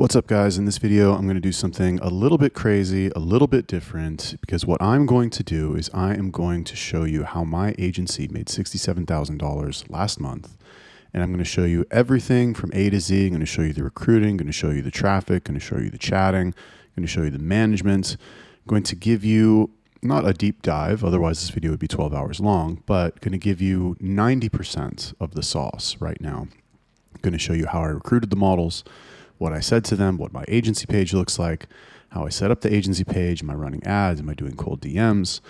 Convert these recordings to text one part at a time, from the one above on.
What's up, guys? In this video, I'm going to do something a little bit crazy, a little bit different, because what I'm going to do is I am going to show you how my agency made $67,000 last month. And I'm going to show you everything from A to Z. I'm going to show you the recruiting, I'm going to show you the traffic, I'm going to show you the chatting, I'm going to show you the management. I'm going to give you not a deep dive, otherwise this video would be 12 hours long, but going to give you 90% of the sauce right now. I'm going to show you how I recruited the models, what I said to them, what my agency page looks like, how I set up the agency page, am I running ads, am I doing cold DMs,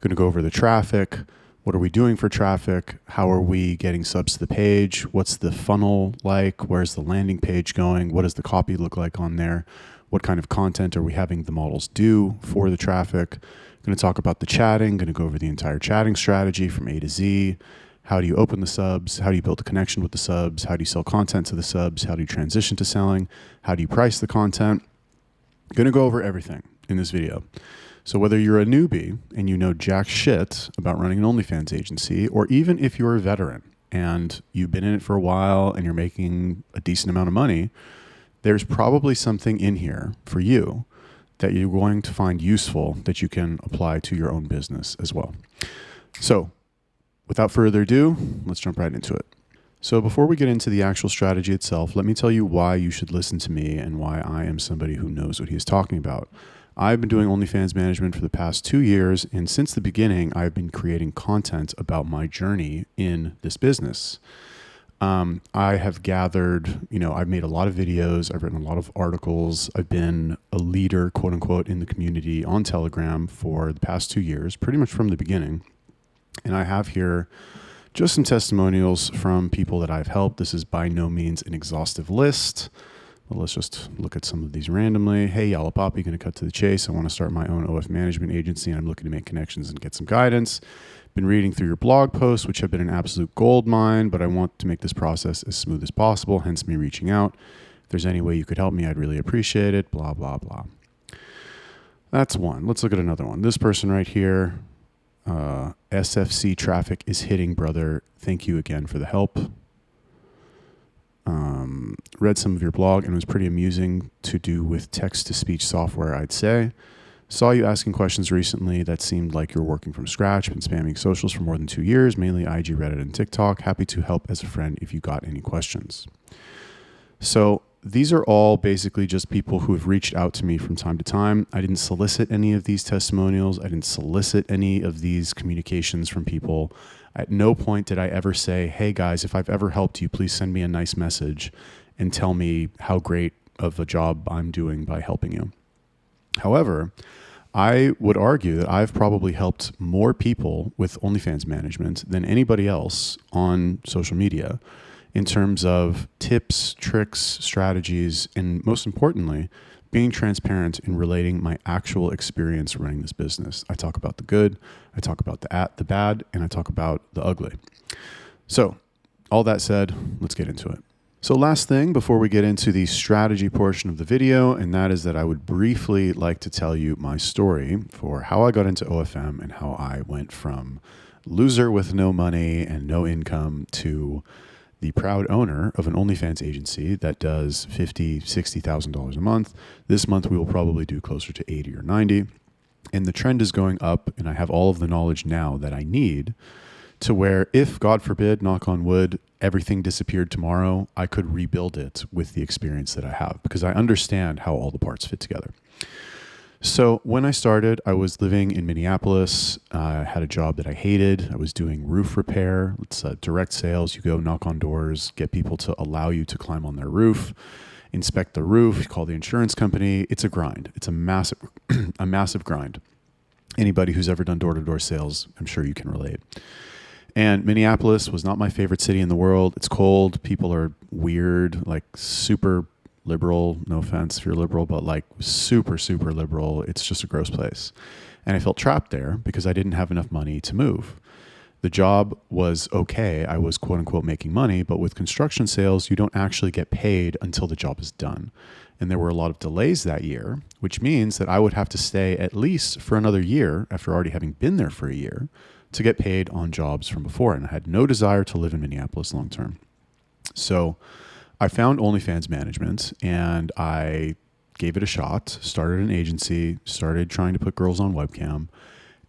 going to go over the traffic, what are we doing for traffic, how are we getting subs to the page, what's the funnel like, where's the landing page going, what does the copy look like on there, what kind of content are we having the models do for the traffic. Going to talk about the chatting, going to go over the entire chatting strategy from A to Z. How do you open the subs? How do you build a connection with the subs? How do you sell content to the subs? How do you transition to selling? How do you price the content? Going to go over everything in this video. So whether you're a newbie and you know jack shit about running an OnlyFans agency, or even if you're a veteran and you've been in it for a while and you're making a decent amount of money, there's probably something in here for you that you're going to find useful that you can apply to your own business as well. So without further ado, let's jump right into it. So before we get into the actual strategy itself, let me tell you why you should listen to me and why I am somebody who knows what he is talking about. I've been doing OnlyFans management for the past 2 years, and since the beginning, I've been creating content about my journey in this business. I have gathered, I've made a lot of videos, I've written a lot of articles, I've been a leader, quote unquote, in the community on Telegram for the past 2 years, pretty much from the beginning. And I have here just some testimonials from people that I've helped. This is by no means an exhaustive list, but let's just look at some of these randomly. Hey, Yalla Poppy, going to cut to the chase. I want to start my own OF management agency, and I'm looking to make connections and get some guidance. Been reading through your blog posts, which have been an absolute gold mine, but I want to make this process as smooth as possible, hence me reaching out. If there's any way you could help me, I'd really appreciate it, blah, blah, blah. That's one. Let's look at another one. This person right here. SFC traffic is hitting, brother. Thank you again for the help. Read some of your blog and it was pretty amusing to do with text-to-speech software, I'd say. Saw you asking questions recently that seemed like you're working from scratch. Been spamming socials for more than 2 years, mainly IG, Reddit, and TikTok. Happy to help as a friend if you got any questions. So these are all basically just people who have reached out to me from time to time. I didn't solicit any of these testimonials. I didn't solicit any of these communications from people. At no point did I ever say, hey guys, if I've ever helped you, please send me a nice message and tell me how great of a job I'm doing by helping you. However, I would argue that I've probably helped more people with OnlyFans management than anybody else on social media, in terms of tips, tricks, strategies, and most importantly, being transparent in relating my actual experience running this business. I talk about the good, I talk about the bad, and I talk about the ugly. So all that said, let's get into it. So last thing before we get into the strategy portion of the video, and that is that I would briefly like to tell you my story for how I got into OFM and how I went from loser with no money and no income to the proud owner of an OnlyFans agency that does $50,000, $60,000 a month. This month we will probably do closer to 80 or 90. And the trend is going up, and I have all of the knowledge now that I need to where if, God forbid, knock on wood, everything disappeared tomorrow, I could rebuild it with the experience that I have because I understand how all the parts fit together. So when I started, I was living in Minneapolis. I had a job that I hated. I was doing roof repair. It's direct sales. You go knock on doors, get people to allow you to climb on their roof, inspect the roof, you call the insurance company. It's a grind. It's a massive, a massive grind. Anybody who's ever done door-to-door sales, I'm sure you can relate. And Minneapolis was not my favorite city in the world. It's cold. People are weird, like super liberal, no offense if you're liberal, but like super, super liberal. It's just a gross place. And I felt trapped there because I didn't have enough money to move. The job was okay. I was quote unquote making money, but with construction sales, you don't actually get paid until the job is done. And there were a lot of delays that year, which means that I would have to stay at least for another year after already having been there for a year to get paid on jobs from before. And I had no desire to live in Minneapolis long term. So I found OnlyFans management and I gave it a shot, started an agency, started trying to put girls on webcam,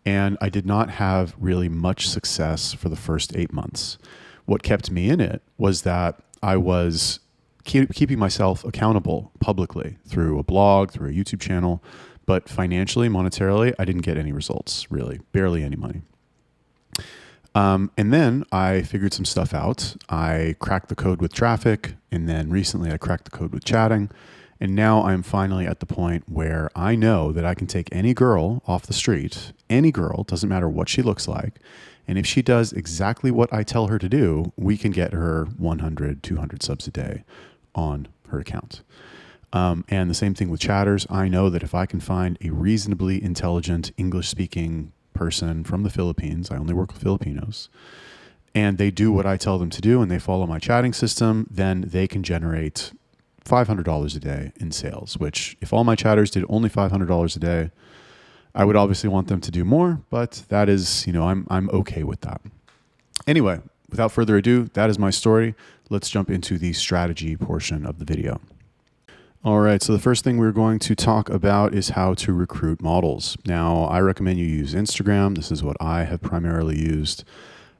and I did not have really much success for the first 8 months. What kept me in it was that I was keeping myself accountable publicly through a blog, through a YouTube channel, but financially, monetarily, I didn't get any results, really, barely any money. And then I figured some stuff out. I cracked the code with traffic, and then recently I cracked the code with chatting. And now I'm finally at the point where I know that I can take any girl off the street, any girl, doesn't matter what she looks like. And if she does exactly what I tell her to do, we can get her 100, 200 subs a day on her account. And the same thing with chatters. I know that if I can find a reasonably intelligent English-speaking person from the Philippines, I only work with Filipinos, and they do what I tell them to do and they follow my chatting system, then they can generate $500 a day in sales, which if all my chatters did only $500 a day, I would obviously want them to do more, but that is, I'm okay with that. Anyway, without further ado, that is my story. Let's jump into the strategy portion of the video. All right, so the first thing we're going to talk about is how to recruit models. Now, I recommend you use Instagram. This is what I have primarily used.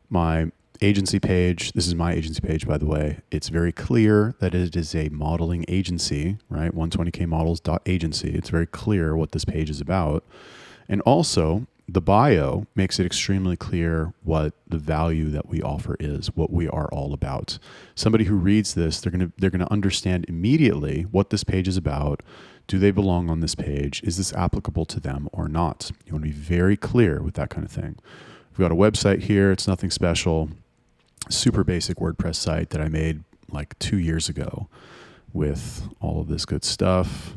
My agency page, this is my agency page, by the way. It's very clear that it is a modeling agency, right? 120kmodels.agency. It's very clear what this page is about. And also, the bio makes it extremely clear what the value that we offer is, what we are all about. Somebody who reads this, they're gonna understand immediately what this page is about. Do they belong on this page? Is this applicable to them or not? You want to be very clear with that kind of thing. We've got a website here. It's nothing special. Super basic WordPress site that I made like 2 years ago with all of this good stuff.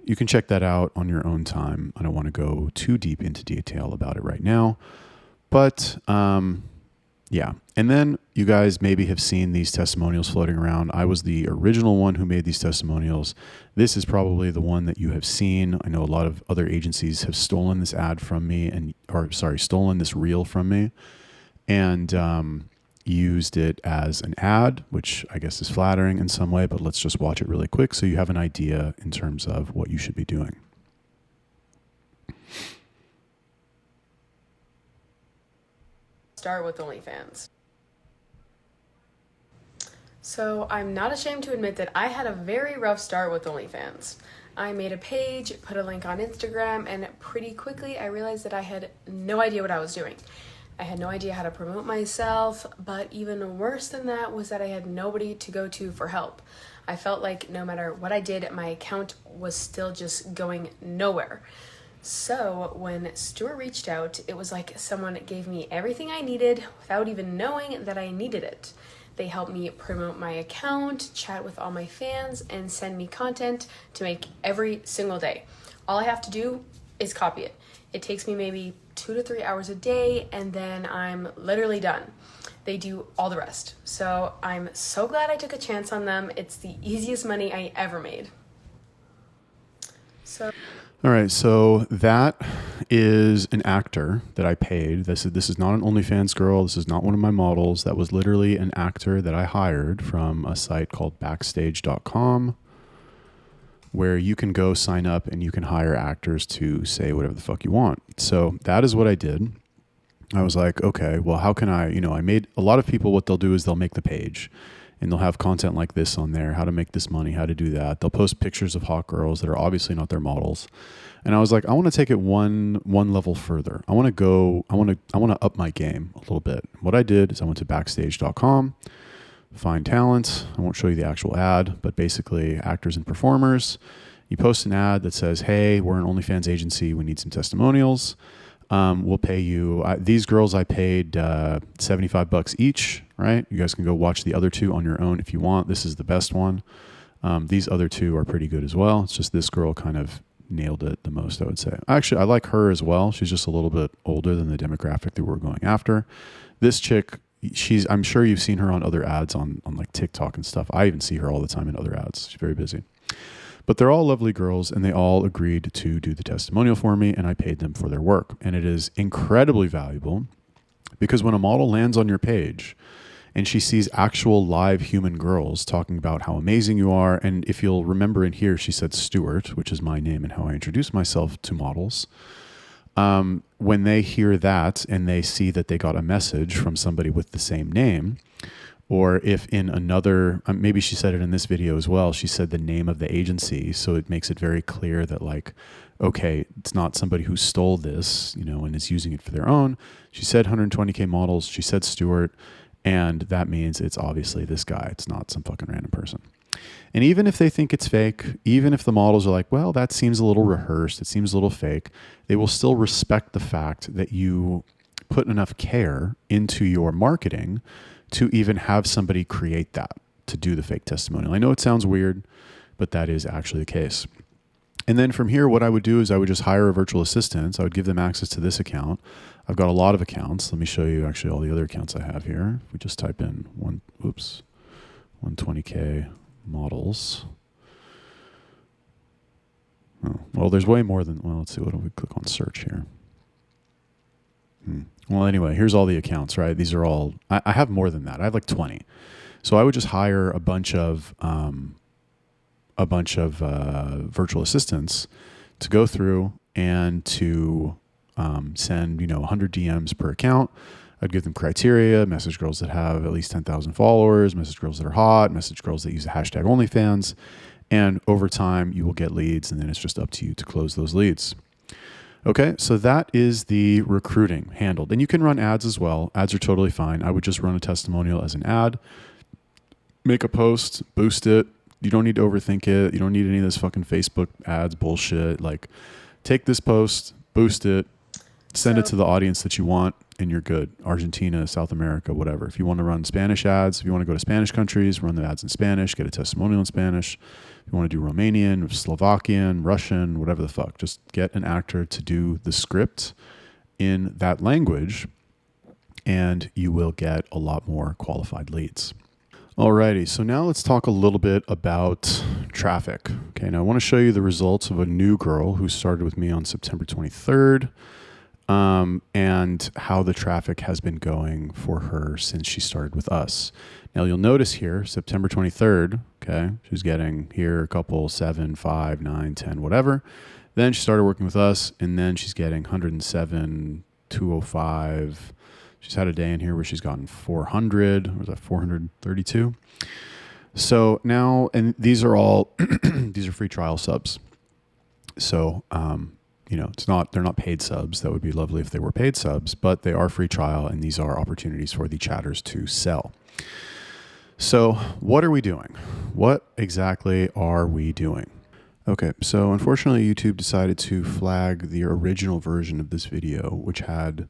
You can check that out on your own time. I don't want to go too deep into detail about it right now, but yeah. And then you guys maybe have seen these testimonials floating around. I was the original one who made these testimonials. This is probably the one that you have seen. I know a lot of other agencies have stolen this ad from me stolen this reel from me and used it as an ad, which I guess is flattering in some way, but let's just watch it really quick so you have an idea in terms of what you should be doing. Start with OnlyFans. So I'm not ashamed to admit that I had a very rough start with OnlyFans. I made a page, put a link on Instagram, and pretty quickly I realized that I had no idea what I was doing. I had no idea how to promote myself, but even worse than that was that I had nobody to go to for help. I felt like no matter what I did, my account was still just going nowhere. So when Stuart reached out, it was like someone gave me everything I needed without even knowing that I needed it. They helped me promote my account, chat with all my fans, and send me content to make every single day. All I have to do is copy it. It takes me maybe 2 to 3 hours a day, and then I'm literally done. They do all the rest. So I'm so glad I took a chance on them. It's the easiest money I ever made. All right, so that is an actor that I paid. This is not an OnlyFans girl. This is not one of my models. That was literally an actor that I hired from a site called backstage.com, where you can go sign up and you can hire actors to say whatever the fuck you want. So that is what I did. I was like, okay, well, how can I made a lot of people, what they'll do is they'll make the page and they'll have content like this on there, how to make this money, how to do that. They'll post pictures of hot girls that are obviously not their models. And I was like, I want to take it one level further. I want to up my game a little bit. What I did is I went to backstage.com, find talent. I won't show you the actual ad, but basically actors and performers. You post an ad that says, hey, we're an OnlyFans agency. We need some testimonials. We'll pay you. These girls I paid $75 each, right? You guys can go watch the other two on your own if you want. This is the best one. These other two are pretty good as well. It's just this girl kind of nailed it the most, I would say. Actually, I like her as well. She's just a little bit older than the demographic that we're going after. This chick, I'm sure you've seen her on other ads on like TikTok and stuff. I even see her all the time in other ads. She's very busy. But they're all lovely girls, and they all agreed to do the testimonial for me, and I paid them for their work. And it is incredibly valuable because when a model lands on your page and she sees actual live human girls talking about how amazing you are. And if you'll remember in here, she said Stuart, which is my name and how I introduce myself to models. When they hear that and they see that they got a message from somebody with the same name, or if in another, maybe she said it in this video as well, she said the name of the agency. So it makes it very clear that like, okay, it's not somebody who stole this, you know, and is using it for their own. She said 120K models. She said Stuart. And that means it's obviously this guy. It's not some fucking random person. And even if they think it's fake, even if the models are like, well, that seems a little rehearsed, it seems a little fake, they will still respect the fact that you put enough care into your marketing to even have somebody create that, to do the fake testimonial. I know it sounds weird, but that is actually the case. And then from here, what I would do is I would just hire a virtual assistant. I would give them access to this account. I've got a lot of accounts. Let me show you actually all the other accounts I have here. If we just type in 120K models. Oh, well, there's way more than, well, let's see, what do we click on search here? Well, anyway, here's all the accounts, right? These are all, I have more than that. I have like 20. So I would just hire a bunch of virtual assistants to go through and to send, 100 DMs per account. I'd give them criteria, message girls that have at least 10,000 followers, message girls that are hot, message girls that use the hashtag OnlyFans. And over time, you will get leads, and then it's just up to you to close those leads. Okay, so that is the recruiting handled. And you can run ads as well. Ads are totally fine. I would just run a testimonial as an ad, make a post, boost it. You don't need to overthink it. You don't need any of this fucking Facebook ads bullshit. Like, take this post, boost it, send it to the audience that you want, and you're good. Argentina, South America, whatever. If you want to run Spanish ads, if you want to go to Spanish countries, run the ads in Spanish, get a testimonial in Spanish. If you want to do Romanian, Slovakian, Russian, whatever the fuck, just get an actor to do the script in that language, and you will get a lot more qualified leads. Alrighty, so now let's talk a little bit about traffic. Okay, now I want to show you the results of a new girl who started with me on September 23rd. And how the traffic has been going for her since she started with us. Now you'll notice here, September 23rd, okay, she's getting here a couple, 7, 5, 9, 10, whatever. Then she started working with us, and then she's getting 107, 205. She's had a day in here where she's gotten 400, or was that 432? So now, and these are all, these are free trial subs. So, they're not paid subs. That would be lovely if they were paid subs, but they are free trial, and these are opportunities for the chatters to sell. So what are we doing? What exactly are we doing? Okay, so unfortunately, YouTube decided to flag the original version of this video, which had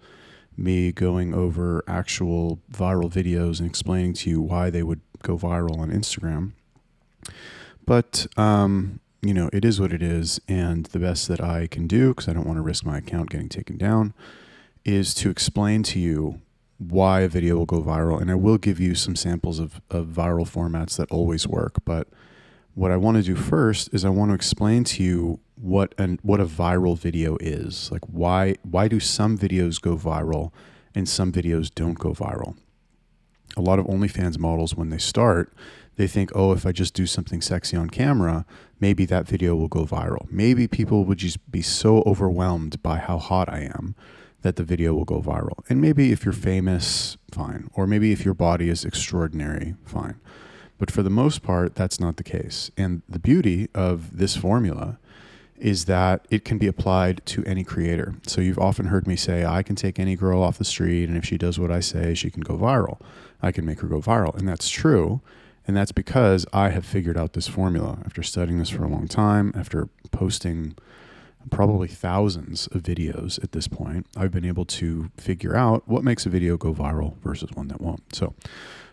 me going over actual viral videos and explaining to you why they would go viral on Instagram. But, it is what it is, and the best that I can do, because I don't want to risk my account getting taken down, is to explain to you why a video will go viral. And I will give you some samples of viral formats that always work. But what I want to do first is I want to explain to you what a viral video is. Like, why do some videos go viral and some videos don't go viral? A lot of OnlyFans models, when they start, they think, oh, if I just do something sexy on camera, maybe that video will go viral. Maybe people would just be so overwhelmed by how hot I am that the video will go viral. And maybe if you're famous, fine. Or maybe if your body is extraordinary, fine. But for the most part, that's not the case. And the beauty of this formula is that it can be applied to any creator. So you've often heard me say, I can take any girl off the street, and if she does what I say, she can go viral. I can make her go viral. And that's true. And that's because I have figured out this formula after studying this for a long time, after posting probably thousands of videos at this point. I've been able to figure out what makes a video go viral versus one that won't. So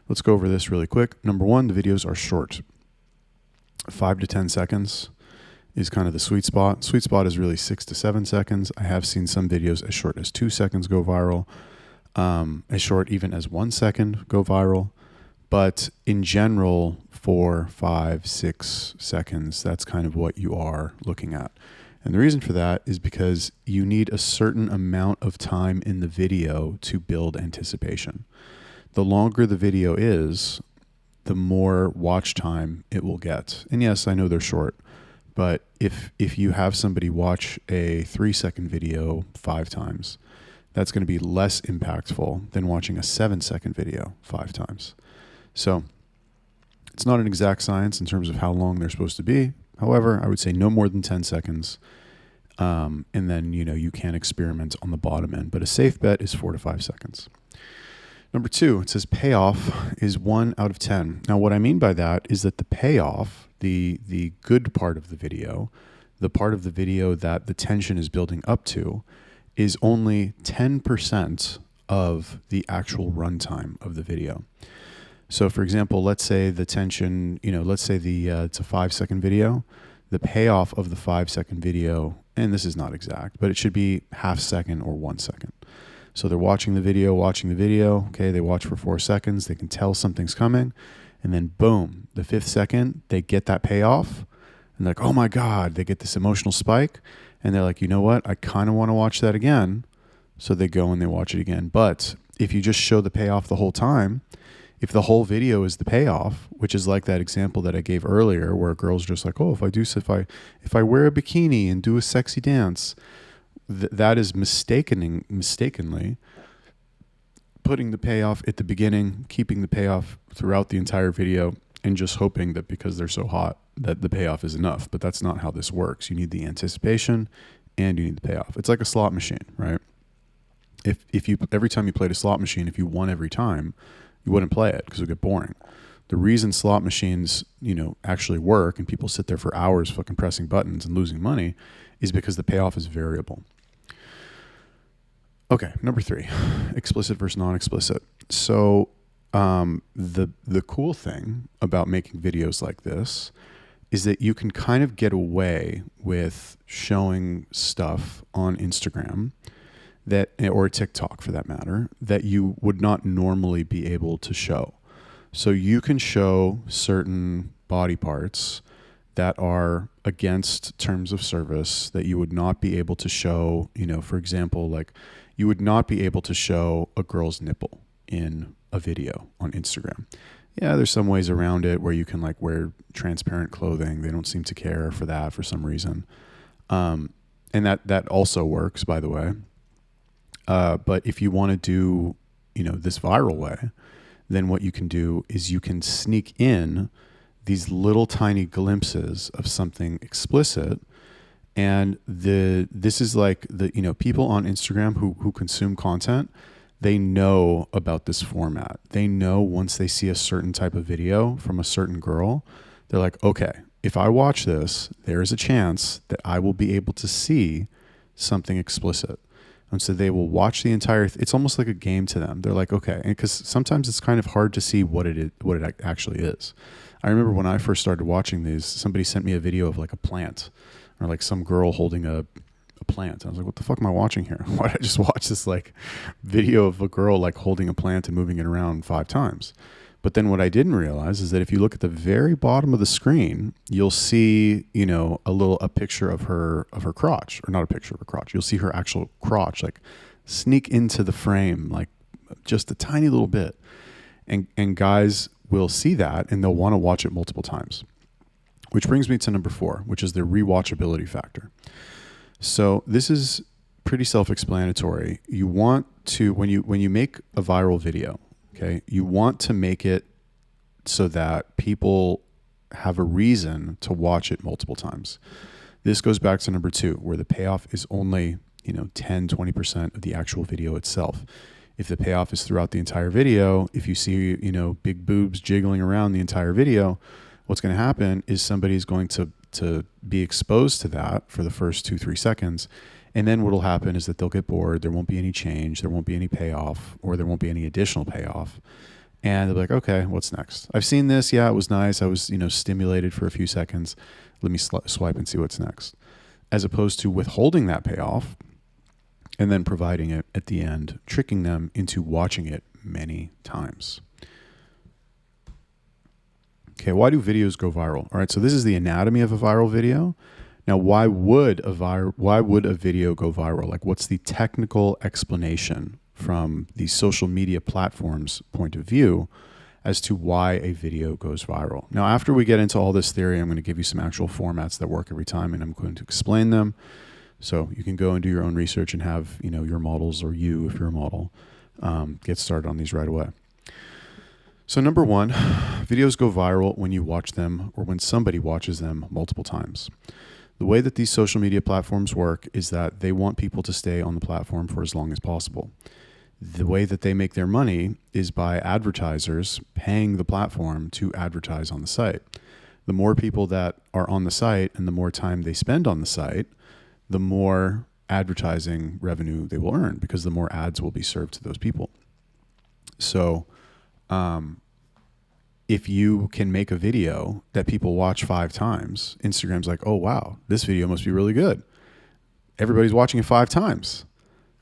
let's go over this really quick. Number one, the videos are short. 5 to 10 seconds is kind of the sweet spot. Sweet spot is really 6 to 7 seconds. I have seen some videos as short as 2 seconds go viral, as short even as 1 second go viral. But in general, 4, 5, 6 seconds, that's kind of what you are looking at. And the reason for that is because you need a certain amount of time in the video to build anticipation. The longer the video is, the more watch time it will get. And yes, I know they're short, but if you have somebody watch a 3-second video 5 times, that's going to be less impactful than watching a 7-second video 5 times. So it's not an exact science in terms of how long they're supposed to be. However, I would say no more than 10 seconds. And then, you can experiment on the bottom end, but a safe bet is 4 to 5 seconds. Number 2, it says payoff is 1 out of 10. Now, what I mean by that is that the payoff, the good part of the video, the part of the video that the tension is building up to, is only 10% of the actual runtime of the video. So, for example, let's say the tension, let's say it's a 5-second video. The payoff of the 5-second video, and this is not exact, but it should be half second or 1 second. So they're watching the video. Okay, they watch for 4 seconds. They can tell something's coming. And then boom, the 5th second, they get that payoff. And they're like, oh my God, they get this emotional spike. And they're like, you know what? I kind of want to watch that again. So they go and they watch it again. But if you just show the payoff the whole time, if the whole video is the payoff, which is like that example that I gave earlier, where a girl's just like, oh, if I wear a bikini and do a sexy dance, that is mistakenly putting the payoff at the beginning, keeping the payoff throughout the entire video, and just hoping that because they're so hot that the payoff is enough. But that's not how this works. You need the anticipation and you need the payoff. It's like a slot machine, right? If you every time you played a slot machine, if you won every time, you wouldn't play it because it would get boring. The reason slot machines, actually work and people sit there for hours fucking pressing buttons and losing money is because the payoff is variable. Okay, number 3, explicit versus non-explicit. So the cool thing about making videos like this is that you can kind of get away with showing stuff on Instagram or TikTok for that matter, that you would not normally be able to show. So you can show certain body parts that are against terms of service that you would not be able to show, for example, like you would not be able to show a girl's nipple in a video on Instagram. Yeah, there's some ways around it where you can like wear transparent clothing. They don't seem to care for that for some reason. And that also works, by the way. But if you want to do, this viral way, then what you can do is you can sneak in these little tiny glimpses of something explicit. And this is like people on Instagram who consume content, they know about this format. They know once they see a certain type of video from a certain girl, they're like, okay, if I watch this, there is a chance that I will be able to see something explicit. And so they will watch the entire, it's almost like a game to them. They're like, okay, and because sometimes it's kind of hard to see what it actually is. I remember when I first started watching these, somebody sent me a video of like a plant or like some girl holding a plant. I was like, what the fuck am I watching here? Why did I just watch this like video of a girl like holding a plant and moving it around 5 times? But then what I didn't realize is that if you look at the very bottom of the screen, you'll see, a picture of her crotch, or not a picture of her crotch. You'll see her actual crotch like sneak into the frame, like just a tiny little bit. And guys will see that and they'll want to watch it multiple times. Which brings me to number 4, which is the rewatchability factor. So this is pretty self-explanatory. You want to, when you make a viral video, okay, you want to make it so that people have a reason to watch it multiple times. This goes back to number 2, where the payoff is only, 10, 20% of the actual video itself. If the payoff is throughout the entire video, if you see, big boobs jiggling around the entire video, what's going to happen is somebody's going to be exposed to that for the first 2-3 seconds. And then what will happen is that they'll get bored. There won't be any change. There won't be any payoff, or there won't be any additional payoff. And they'll be like, okay, what's next? I've seen this. Yeah, it was nice. I was, stimulated for a few seconds. Let me swipe and see what's next. As opposed to withholding that payoff and then providing it at the end, tricking them into watching it many times. Okay, why do videos go viral? All right, so this is the anatomy of a viral video. Now, why would a video go viral? Like, what's the technical explanation from the social media platform's point of view as to why a video goes viral. Now, after we get into all this theory, I'm going to give you some actual formats that work every time, and I'm going to explain them. So you can go and do your own research and have, your models, or you, if you're a model, get started on these right away. So number one, videos go viral when you watch them or when somebody watches them multiple times. The way that these social media platforms work is that they want people to stay on the platform for as long as possible. The way that they make their money is by advertisers paying the platform to advertise on the site. The more people that are on the site and the more time they spend on the site, the more advertising revenue they will earn, because the more ads will be served to those people. So if you can make a video that people watch 5 times, Instagram's like, oh, wow, this video must be really good. Everybody's watching it 5 times.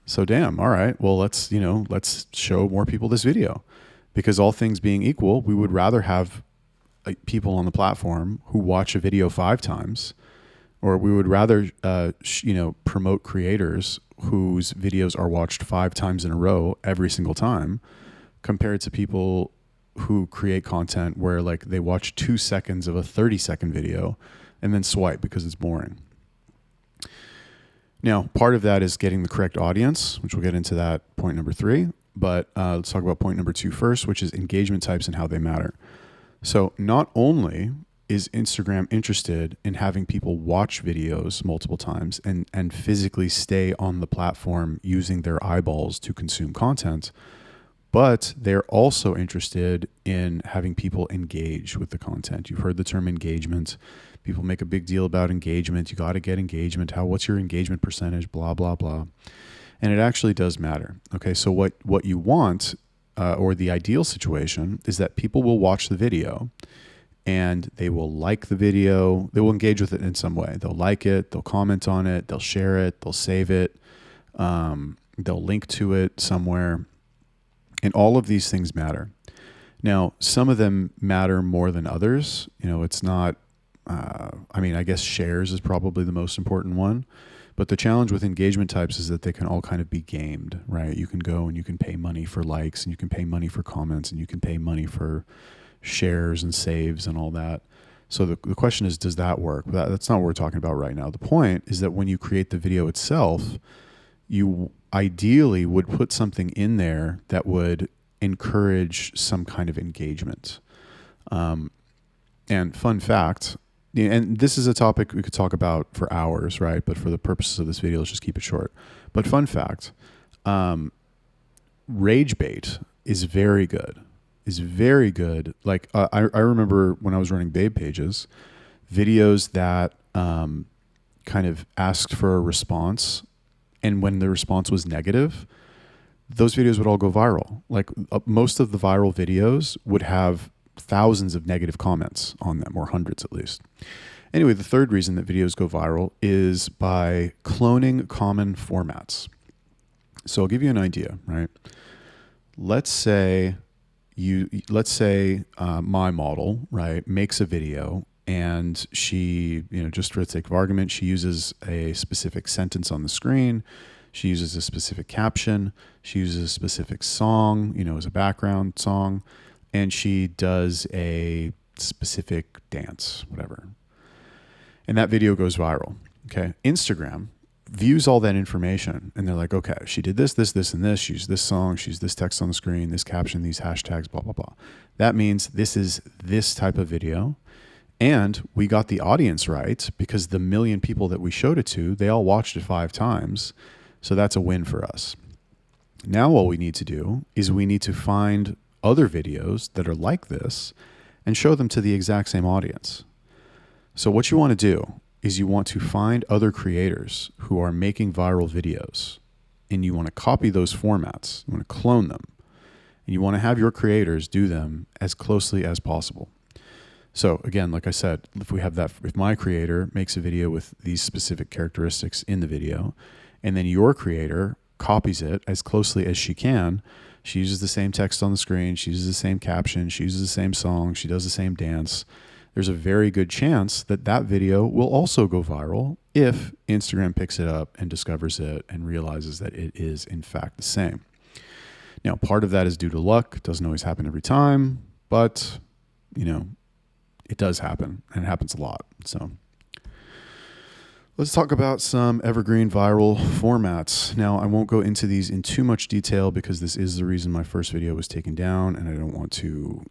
So damn, all right, well, let's show more people this video, because all things being equal, we would rather have people on the platform who watch a video 5 times, or we would rather, promote creators whose videos are watched 5 times in a row every single time, compared to people who create content where like they watch 2 seconds of a 30-second video and then swipe because it's boring. Now, part of that is getting the correct audience, which we'll get into that point number 3. But let's talk about point number 2 first, which is engagement types and how they matter. So not only is Instagram interested in having people watch videos multiple times and physically stay on the platform using their eyeballs to consume content, but they're also interested in having people engage with the content. You've heard the term engagement. People make a big deal about engagement. You got to get engagement. What's your engagement percentage? Blah, blah, blah. And it actually does matter. Okay, so what you want, or the ideal situation, is that people will watch the video and they will like the video. They will engage with it in some way. They'll like it. They'll comment on it. They'll share it. They'll save it. They'll link to it somewhere. And all of these things matter. Now, some of them matter more than others. It's not, I guess shares is probably the most important one. But the challenge with engagement types is that they can all kind of be gamed, right? You can go and you can pay money for likes, and you can pay money for comments, and you can pay money for shares and saves and all that. So the question is, does that work? That's not what we're talking about right now. The point is that when you create the video itself, you ideally would put something in there that would encourage some kind of engagement. And fun fact, and this is a topic we could talk about for hours, right? But for the purposes of this video, let's just keep it short. But fun fact, rage bait is very good. Like I remember when I was running babe pages, videos that kind of asked for a response, and when the response was negative, those videos would all go viral. Like most of the viral videos would have thousands of negative comments on them, or hundreds at least. Anyway, the third reason that videos go viral is by cloning common formats. So I'll give you an idea, right? Let's say my model, right, makes a video, and she, just for the sake of argument, she uses a specific sentence on the screen. She uses a specific caption. She uses a specific song, as a background song. And she does a specific dance, whatever. And that video goes viral. Okay. Instagram views all that information, and they're like, okay, she did this, and this. She used this song. She used this text on the screen, this caption, these hashtags, blah, blah, blah. That means this is this type of video. And we got the audience right, because the 1 million people that we showed it to, they all watched it 5 times. So that's a win for us. Now all we need to do is we need to find other videos that are like this and show them to the exact same audience. So what you want to do is you want to find other creators who are making viral videos, and you want to copy those formats. You want to clone them, and you want to have your creators do them as closely as possible. So again, like I said, if my creator makes a video with these specific characteristics in the video, and then your creator copies it as closely as she can, she uses the same text on the screen, she uses the same caption, she uses the same song, she does the same dance, there's a very good chance that that video will also go viral if Instagram picks it up and discovers it and realizes that it is in fact the same. Now, part of that is due to luck. It doesn't always happen every time, but, it does happen, and it happens a lot. So let's talk about some evergreen viral formats. Now, I won't go into these in too much detail because this is the reason my first video was taken down, and I don't want to,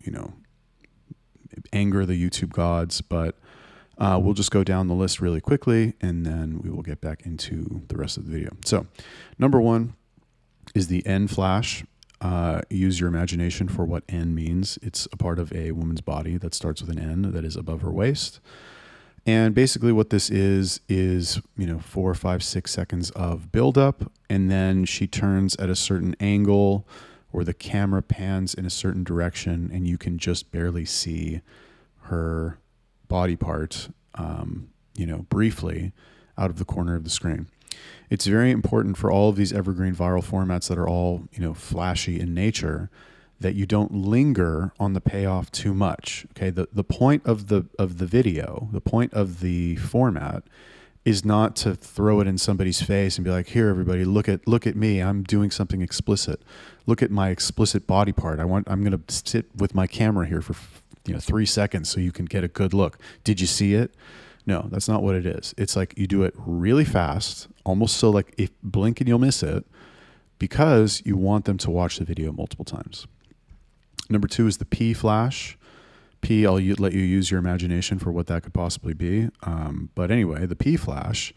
anger the YouTube gods, but we'll just go down the list really quickly, and then we will get back into the rest of the video. So, number one is the N flash. Use your imagination for what N means. It's a part of a woman's body that starts with an N that is above her waist. And basically what this is, 4, 5, 6 seconds of buildup, and then she turns at a certain angle, or the camera pans in a certain direction, and you can just barely see her body part, briefly out of the corner of the screen. It's very important for all of these evergreen viral formats that are all, flashy in nature, that you don't linger on the payoff too much. Okay. The point of the video, the point of the format is not to throw it in somebody's face and be like, here, everybody, look at me. I'm doing something explicit. Look at my explicit body part. I'm going to sit with my camera here for 3 seconds so you can get a good look. Did you see it? No, that's not what it is. It's like you do it really fast, almost so like if blink and you'll miss it, because you want them to watch the video multiple times. Number 2 is the P flash. P, I'll let you use your imagination for what that could possibly be. But anyway, the P flash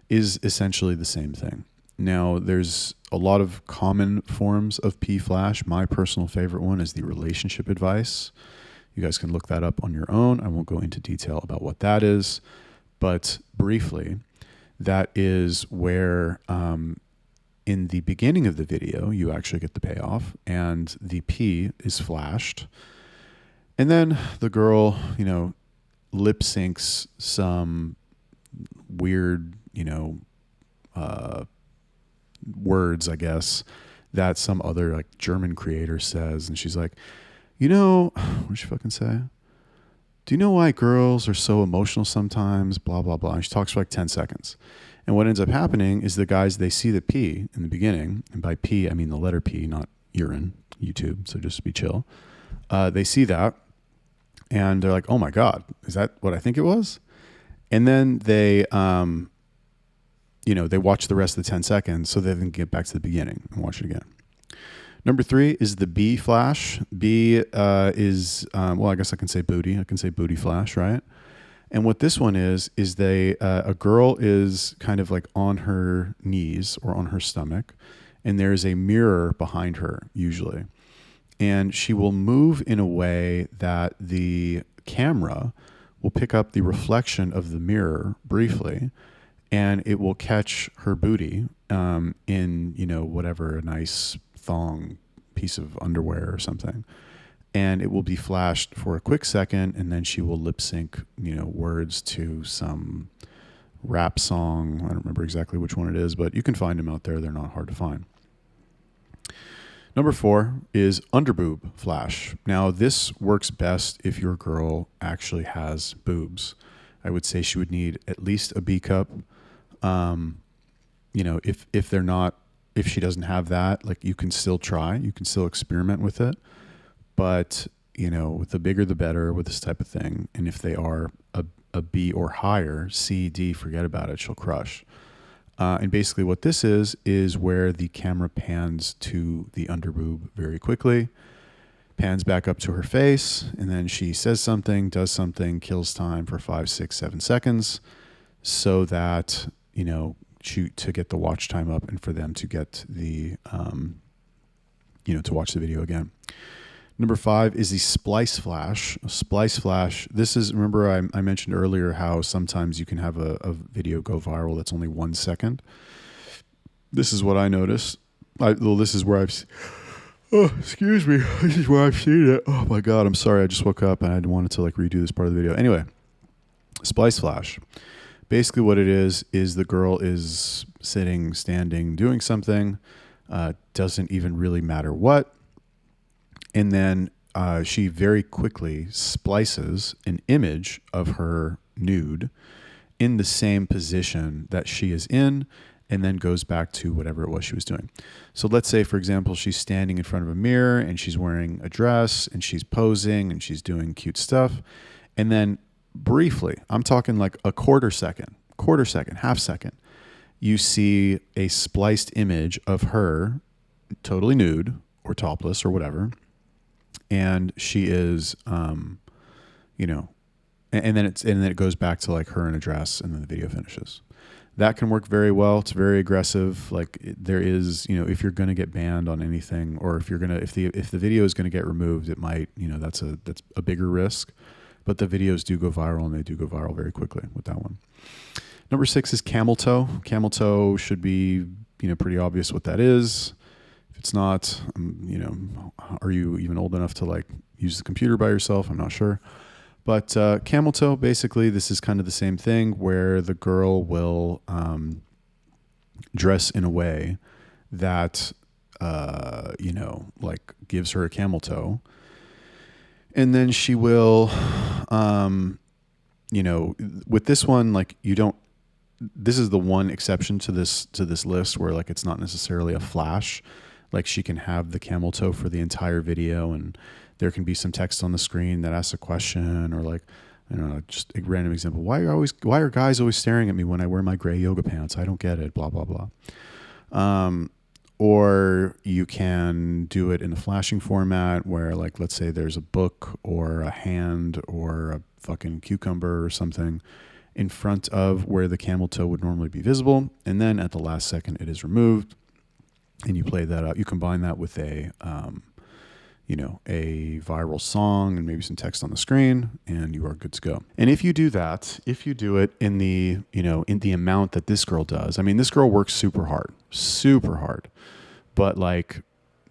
is essentially the same thing. Now, there's a lot of common forms of P flash. My personal favorite one is the relationship advice. You guys can look that up on your own. I won't go into detail about what that is. But briefly, that is where in the beginning of the video, you actually get the payoff, and the P is flashed. And then the girl, lip syncs some weird, words, I guess, that some other like German creator says. And she's like, what did she fucking say? Do you know why girls are so emotional sometimes? Blah, blah, blah. And she talks for like 10 seconds. And what ends up happening is the guys, they see the P in the beginning. And by P, I mean the letter P, not urine, YouTube. So just be chill. They see that and they're like, oh my God, is that what I think it was? And then they, they watch the rest of the 10 seconds so they can get back to the beginning and watch it again. Number 3 is the B flash. B is, I guess I can say booty. I can say booty flash, right? And what this one is a girl is kind of like on her knees or on her stomach, and there's a mirror behind her usually. And she will move in a way that the camera will pick up the reflection of the mirror briefly, and it will catch her booty in, whatever, a nice thong piece of underwear or something. And it will be flashed for a quick second, and then she will lip sync, words to some rap song. I don't remember exactly which one it is, but you can find them out there. They're not hard to find. Number 4 is underboob flash. Now, this works best if your girl actually has boobs. I would say she would need at least a B cup. If they're not, if she doesn't have that, like, you can still try, you can still experiment with it, but the bigger the better with this type of thing. And if they are a B or higher, C, D, forget about it, she'll crush. And basically what this is where the camera pans to the underboob very quickly, pans back up to her face, and then she says something, does something, kills time for 5, 6, 7 seconds so that, to get the watch time up and for them to get the, to watch the video again. Number 5 is the splice flash. A splice flash. This is, remember I mentioned earlier how sometimes you can have a video go viral that's only 1 second. This is what I noticed. This is where I've, excuse me. This is where I've seen it. Oh my God, I'm sorry. I just woke up and I wanted to redo this part of the video. Anyway, splice flash. Basically what it is the girl is sitting, standing, doing something. Doesn't even really matter what. And then she very quickly splices an image of her nude in the same position that she is in, and then goes back to whatever it was she was doing. So let's say, for example, she's standing in front of a mirror and she's wearing a dress and she's posing and she's doing cute stuff. And then briefly, I'm talking like a quarter second, half second, you see a spliced image of her totally nude or topless or whatever. And she is, you know, and then it goes back to like her in a dress, and then the video finishes. That can work very well. It's very aggressive. Like there is, you know, if you're going to get banned on anything, or if the video is going to get removed, it might, you know, that's a bigger risk. But the videos do go viral, and they do go viral very quickly with that one. Number 6 is camel toe. Camel toe should be, you know, pretty obvious what that is. If it's not, you know, are you even old enough to like use the computer by yourself? I'm not sure. But camel toe, basically, this is kind of the same thing where the girl will dress in a way that, you know, like gives her a camel toe. And then she will, you know, with this one, like this is the one exception to this list where like it's not necessarily a flash. Like she can have the camel toe for the entire video, and there can be some text on the screen that asks a question, or like, I don't know, just a random example. Why are guys always staring at me when I wear my gray yoga pants? I don't get it, blah, blah, blah. Or you can do it in a flashing format where, like, let's say there's a book or a hand or a fucking cucumber or something in front of where the camel toe would normally be visible. And then at the last second, it is removed, and you play that out. You combine that with a viral song and maybe some text on the screen, and you are good to go. And if you do that, if you do it in the amount that this girl does, I mean, this girl works super hard, but like,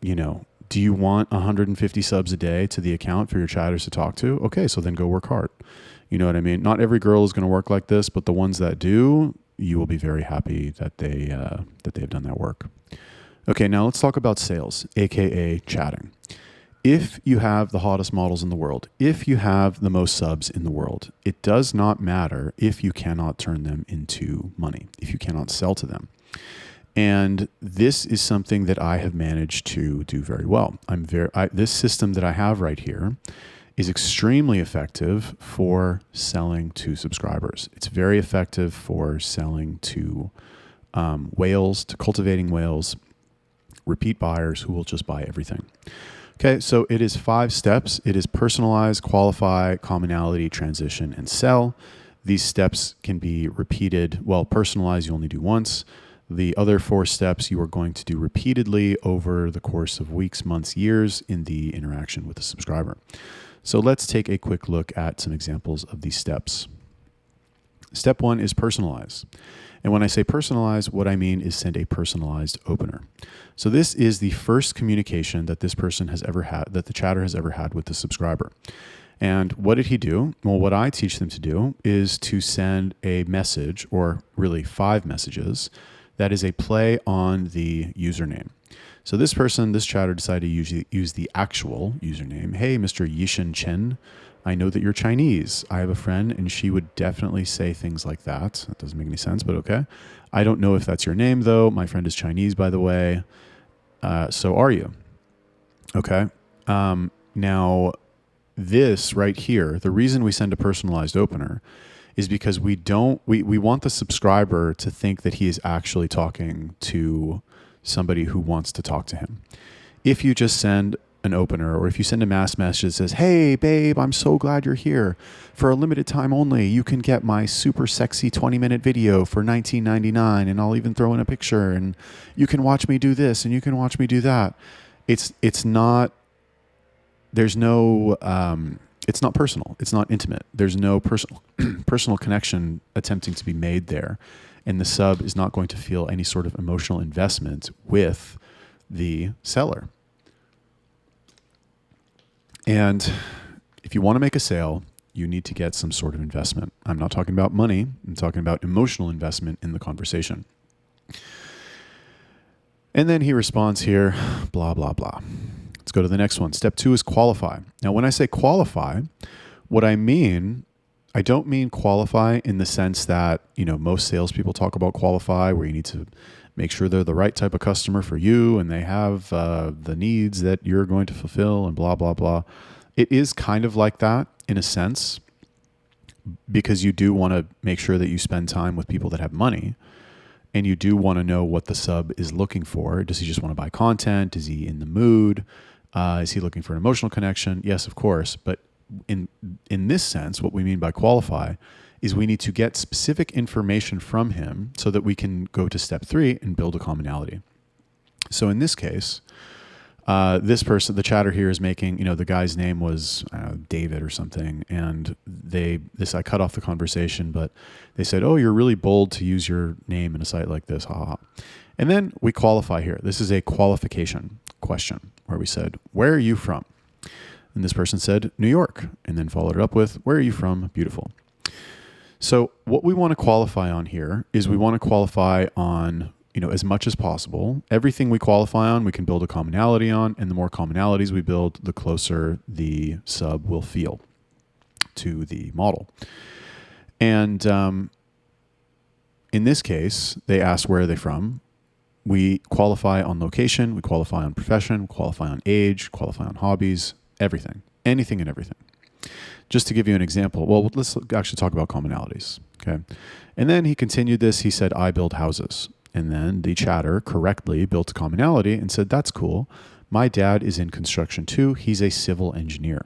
you know, do you want 150 subs a day to the account for your chatters to talk to? Okay, so then go work hard. You know what I mean? Not every girl is going to work like this, but the ones that do, you will be very happy that they have done that work. Okay, now let's talk about sales, aka chatting. If you have the hottest models in the world, if you have the most subs in the world, it does not matter if you cannot turn them into money, if you cannot sell to them. And this is something that I have managed to do very well. This system that I have right here is extremely effective for selling to subscribers. It's very effective for selling to whales, to cultivating whales, repeat buyers who will just buy everything. Okay, so it is 5 steps. It is personalize, qualify, commonality, transition, and sell. These steps can be repeated. Well, personalize you only do once. The other 4 steps you are going to do repeatedly over the course of weeks, months, years in the interaction with the subscriber. So let's take a quick look at some examples of these steps. Step 1 is personalize. And when I say personalize, what I mean is send a personalized opener. So this is the first communication that this person has ever had, that the chatter has ever had with the subscriber. And what did he do? Well, what I teach them to do is to send a message, or really 5 messages, that is a play on the username. So this chatter decided to use the actual username. Hey, Mr. Yishin Chen, I know that you're Chinese. I have a friend, and she would definitely say things like that. That doesn't make any sense, but okay. I don't know if that's your name, though. My friend is Chinese, by the way. So are you? Okay. Now, this right here, the reason we send a personalized opener is because we want the subscriber to think that he is actually talking to somebody who wants to talk to him. If you just send an opener, or if you send a mass message that says, hey babe, I'm so glad you're here. For a limited time only, you can get my super sexy 20-minute video for $19.99, and I'll even throw in a picture, and you can watch me do this and you can watch me do that. It's not personal. It's not intimate. There's no personal connection attempting to be made there. And the sub is not going to feel any sort of emotional investment with the seller. And if you want to make a sale, you need to get some sort of investment. I'm not talking about money. I'm talking about emotional investment in the conversation. And then he responds here, blah, blah, blah. Let's go to the next one. Step 2 is qualify. Now, when I say qualify, what I mean I don't mean qualify in the sense that, most salespeople talk about qualify, where you need to make sure they're the right type of customer for you and they have the needs that you're going to fulfill and blah, blah, blah. It is kind of like that in a sense, because you do want to make sure that you spend time with people that have money, and you do want to know what the sub is looking for. Does he just want to buy content? Is he in the mood? Is he looking for an emotional connection? Yes, of course. But in this sense, what we mean by qualify is we need to get specific information from him so that we can go to step 3 and build a commonality. So in this case, this person, the chatter here, is making, the guy's name was David or something, and I cut off the conversation, but they said, "Oh, you're really bold to use your name in a site like this, haha." And then we qualify here. This is a qualification question where we said, "Where are you from?" And this person said, "New York," and then followed it up with, "Where are you from? Beautiful." So what we want to qualify on here is we want to qualify on, as much as possible. Everything we qualify on, we can build a commonality on, and the more commonalities we build, the closer the sub will feel to the model. And in this case, they asked where are they from. We qualify on location, we qualify on profession, we qualify on age, qualify on hobbies, everything, anything and everything. Just to give you an example, well, let's actually talk about commonalities, okay? And then he continued this. He said, "I build houses." And then the chatter correctly built a commonality and said, "That's cool. My dad is in construction too. He's a civil engineer."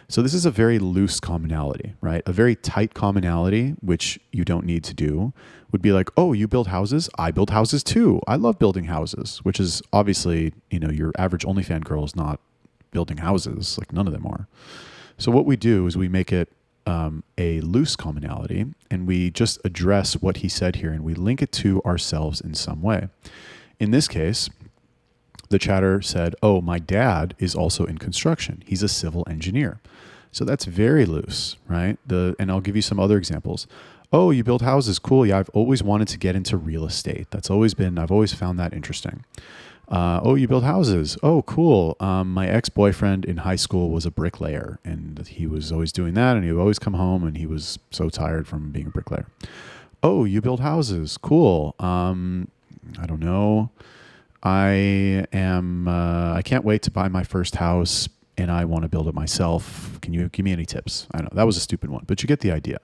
So this is a very loose commonality, right? A very tight commonality, which you don't need to do, would be like, "Oh, you build houses? I build houses too. I love building houses," which is obviously, your average OnlyFans girl is not building houses. Like, none of them are. So what we do is we make it a loose commonality, and we just address what he said here, and we link it to ourselves in some way. In this case, the chatter said, "Oh, my dad is also in construction. He's a civil engineer." So that's very loose, right? And I'll give you some other examples. "Oh, you build houses. Cool. Yeah, I've always wanted to get into real estate. I've always found that interesting." "Oh, you build houses. Oh, cool. My ex-boyfriend in high school was a bricklayer, and he was always doing that, and he would always come home, and he was so tired from being a bricklayer." "Oh, you build houses. Cool. I don't know. I can't wait to buy my first house, and I want to build it myself. Can you give me any tips?" I know that was a stupid one, but you get the idea.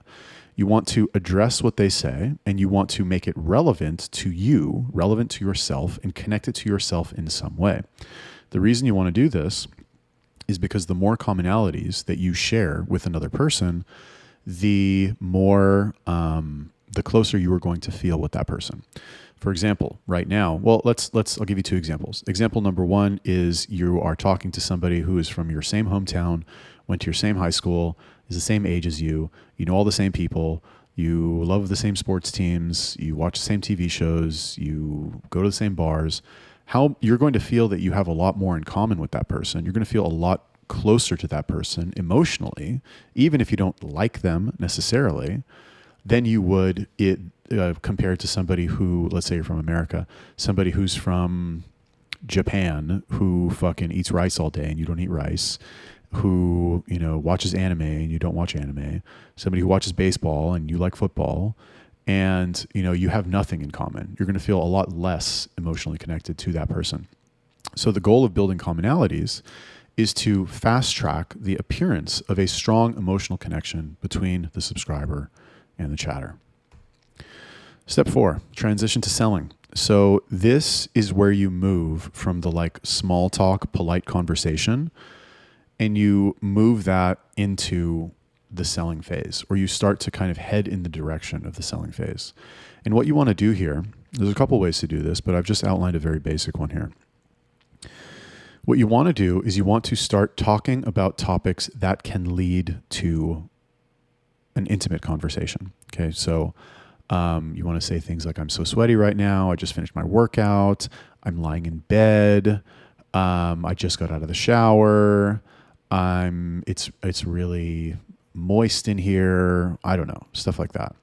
You want to address what they say, and you want to make it relevant to you, relevant to yourself, and connect it to yourself in some way. The reason you want to do this is because the more commonalities that you share with another person, the closer you are going to feel with that person. For example, right now, well, I'll give you 2 examples. Example number 1 is you are talking to somebody who is from your same hometown, went to your same high school, is the same age as you know all the same people, you love the same sports teams, you watch the same TV shows, you go to the same bars. How you're going to feel that you have a lot more in common with that person. You're going to feel a lot closer to that person emotionally, even if you don't like them necessarily, than you would compared to somebody who, let's say you're from America, somebody who's from Japan who fucking eats rice all day and you don't eat rice, who, watches anime and you don't watch anime, somebody who watches baseball and you like football, and, you have nothing in common. You're going to feel a lot less emotionally connected to that person. So the goal of building commonalities is to fast track the appearance of a strong emotional connection between the subscriber and the chatter. Step 4, transition to selling. So this is where you move from the small talk, polite conversation, and you move that into the selling phase, or you start to kind of head in the direction of the selling phase. And what you want to do here, there's a couple ways to do this, but I've just outlined a very basic one here. What you want to do is you want to start talking about topics that can lead to an intimate conversation. Okay, so you want to say things like, "I'm so sweaty right now. I just finished my workout. I'm lying in bed. I just got out of the shower. It's really moist in here." I don't know, stuff like that.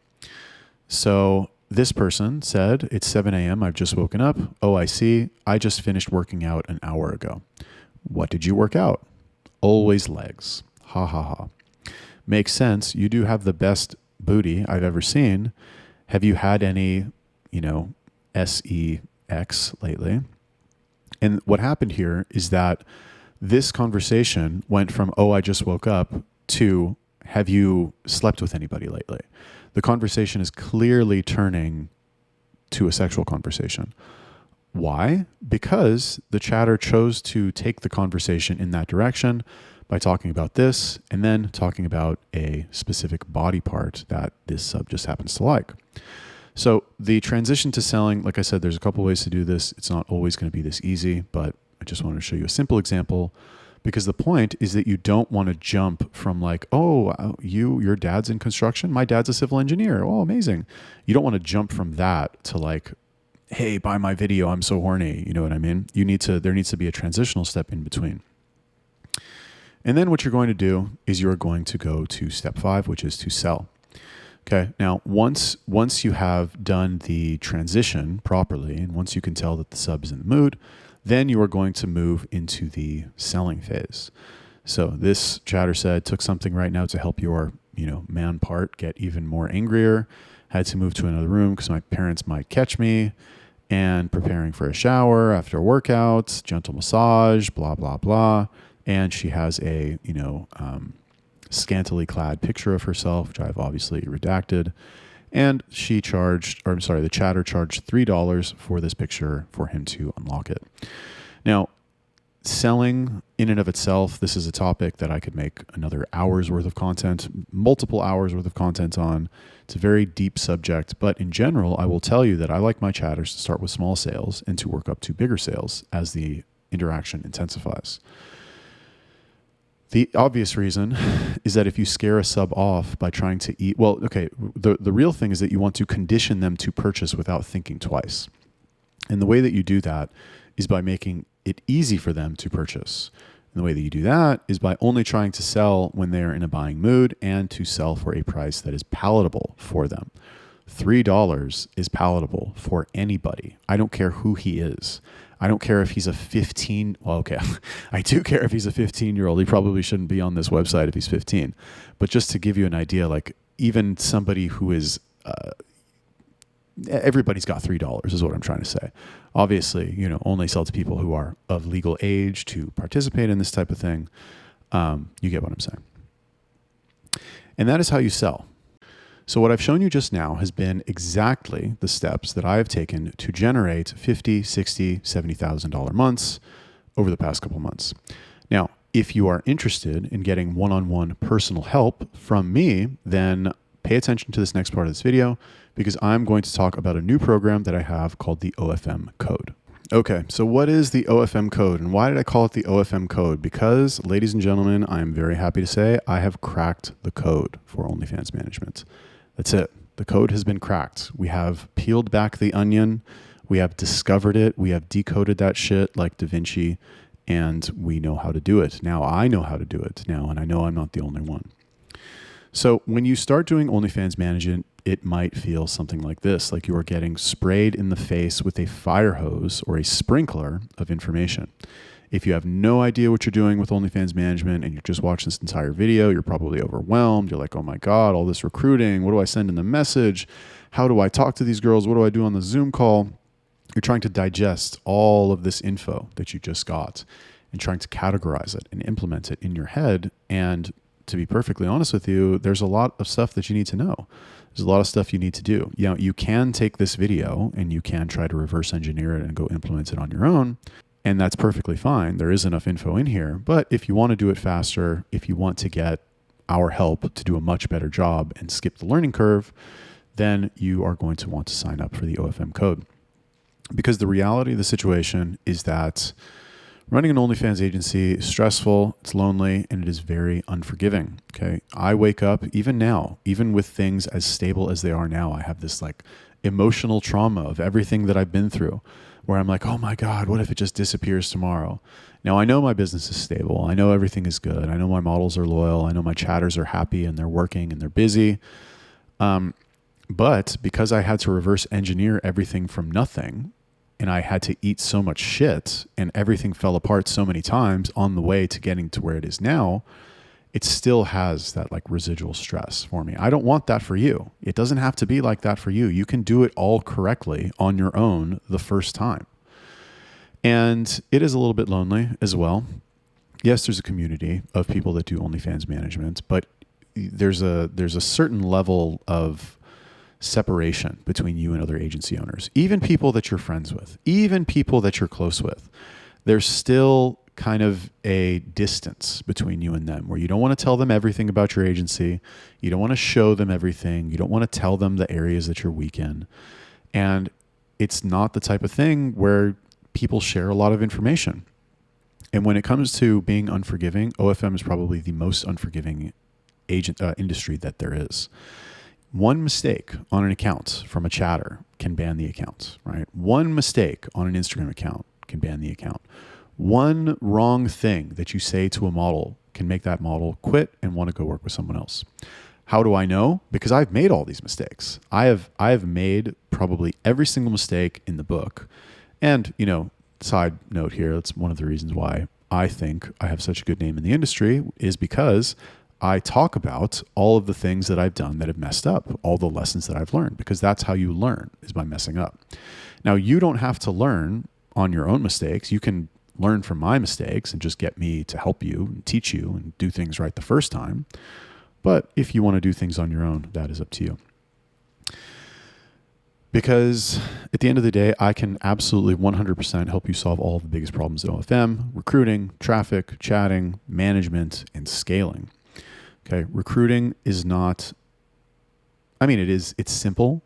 So this person said, "It's 7 a.m. I've just woken up. Oh, I see. I just finished working out an hour ago." "What did you work out?" "Always legs. Ha ha ha." Makes sense. You do have the best booty I've ever seen. Have you had any, sex lately? And what happened here is that this conversation went from, oh, I just woke up, to, have you slept with anybody lately? The conversation is clearly turning to a sexual conversation. Why? Because the chatter chose to take the conversation in that direction by talking about this and then talking about a specific body part that this sub just happens to like. So the transition to selling, like I said, there's a couple ways to do this. It's not always going to be this easy, but I just wanted to show you a simple example, because the point is that you don't want to jump from like, oh, your dad's in construction, my dad's a civil engineer. Oh, amazing. You don't want to jump from that to like, hey, buy my video, I'm so horny. You know what I mean? There needs to be a transitional step in between. And then what you're going to do is you're going to go to step 5, which is to sell. Okay. Now, once you have done the transition properly, and once you can tell that the sub is in the mood, then you are going to move into the selling phase. So this chatter said, took something right now to help your, man part get even more angrier. Had to move to another room because my parents might catch me, and preparing for a shower after a workout, gentle massage, blah, blah, blah. And she has a, scantily clad picture of herself, which I've obviously redacted. And the chatter charged $3 for this picture for him to unlock it. Now, selling in and of itself, this is a topic that I could make another hour's worth of content, multiple hours worth of content on. It's a very deep subject, but in general, I will tell you that I like my chatters to start with small sales and to work up to bigger sales as the interaction intensifies. The obvious reason is that if you scare a sub off by trying to eat, the real thing is that you want to condition them to purchase without thinking twice. And the way that you do that is by making it easy for them to purchase. And the way that you do that is by only trying to sell when they're in a buying mood and to sell for a price that is palatable for them. $3 is palatable for anybody. I don't care who he is. I don't care if he's a 15. Well, okay. I do care if he's a 15-year-old. He probably shouldn't be on this website if he's 15. But just to give you an idea, like even somebody who is, everybody's got $3 is what I'm trying to say. Obviously, only sell to people who are of legal age to participate in this type of thing. You get what I'm saying. And that is how you sell. So what I've shown you just now has been exactly the steps that I have taken to generate $50,000, $60,000, $70,000 months over the past couple months. Now, if you are interested in getting one-on-one personal help from me, then pay attention to this next part of this video, because I'm going to talk about a new program that I have called the OFM Code. Okay, so what is the OFM Code, and why did I call it the OFM Code? Because, ladies and gentlemen, I'm very happy to say I have cracked the code for OnlyFans management. That's it. The code has been cracked. We have peeled back the onion. We have discovered it. We have decoded that shit like Da Vinci, and we know how to do it. Now I know how to do it now, and I know I'm not the only one. So when you start doing OnlyFans management, it might feel something like this, like you are getting sprayed in the face with a fire hose or a sprinkler of information. If you have no idea what you're doing with OnlyFans management and you're just watching this entire video, you're probably overwhelmed. You're like, oh my God, all this recruiting. What do I send in the message? How do I talk to these girls? What do I do on the Zoom call? You're trying to digest all of this info that you just got and trying to categorize it and implement it in your head. And to be perfectly honest with you, there's a lot of stuff that you need to know. There's a lot of stuff you need to do. You can take this video and you can try to reverse engineer it and go implement it on your own. And that's perfectly fine. There is enough info in here. But if you want to do it faster, if you want to get our help to do a much better job and skip the learning curve, then you are going to want to sign up for the OFM Code. Because the reality of the situation is that running an OnlyFans agency is stressful, it's lonely, and it is very unforgiving. Okay. I wake up even now, even with things as stable as they are now, I have this like emotional trauma of everything that I've been through, where I'm like, oh my God, what if it just disappears tomorrow? Now I know my business is stable. I know everything is good. I know my models are loyal. I know my chatters are happy and they're working and they're busy. But because I had to reverse engineer everything from nothing, and I had to eat so much shit and everything fell apart so many times on the way to getting to where it is now, it still has that like residual stress for me. I don't want that for you. It doesn't have to be like that for you. You can do it all correctly on your own the first time. And it is a little bit lonely as well. Yes, there's a community of people that do OnlyFans management, but there's a certain level of separation between you and other agency owners. Even people that you're friends with, even people that you're close with, there's still kind of a distance between you and them where you don't want to tell them everything about your agency. You don't want to show them everything. You don't want to tell them the areas that you're weak in. And it's not the type of thing where people share a lot of information. And when it comes to being unforgiving, OFM is probably the most unforgiving industry that there is. One mistake on an account from a chatter can ban the account, right? One mistake on an Instagram account can ban the account. One wrong thing that you say to a model can make that model quit and want to go work with someone else. How do I know? Because I've made all these mistakes. I have made probably every single mistake in the book. And, side note here, that's one of the reasons why I think I have such a good name in the industry is because I talk about all of the things that I've done that have messed up, all the lessons that I've learned, because that's how you learn, is by messing up. Now, you don't have to learn on your own mistakes. You can learn from my mistakes and just get me to help you and teach you and do things right the first time. But if you want to do things on your own, that is up to you. Because at the end of the day, I can absolutely 100% help you solve all of the biggest problems at OFM: recruiting, traffic, chatting, management, and scaling. Okay, recruiting is not, it's simple,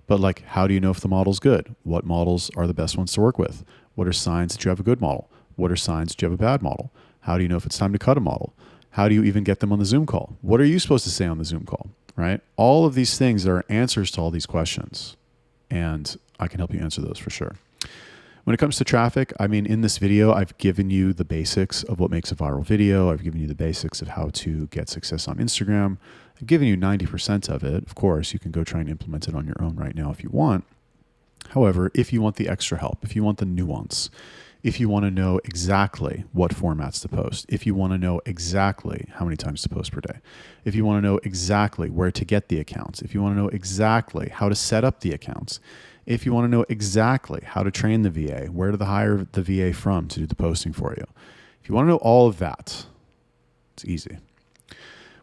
but like, how do you know if the model's good? What models are the best ones to work with? What are signs that you have a good model? What are signs that you have a bad model? How do you know if it's time to cut a model? How do you even get them on the Zoom call? What are you supposed to say on the Zoom call, right? All of these things are answers to all these questions, and I can help you answer those for sure. When it comes to traffic, in this video, I've given you the basics of what makes a viral video. I've given you the basics of how to get success on Instagram. I've given you 90% of it. Of course, you can go try and implement it on your own right now if you want. However, if you want the extra help, if you want the nuance, if you want to know exactly what formats to post, if you want to know exactly how many times to post per day, if you want to know exactly where to get the accounts, if you want to know exactly how to set up the accounts, if you want to know exactly how to train the VA, where to hire the VA from to do the posting for you, if you want to know all of that, it's easy.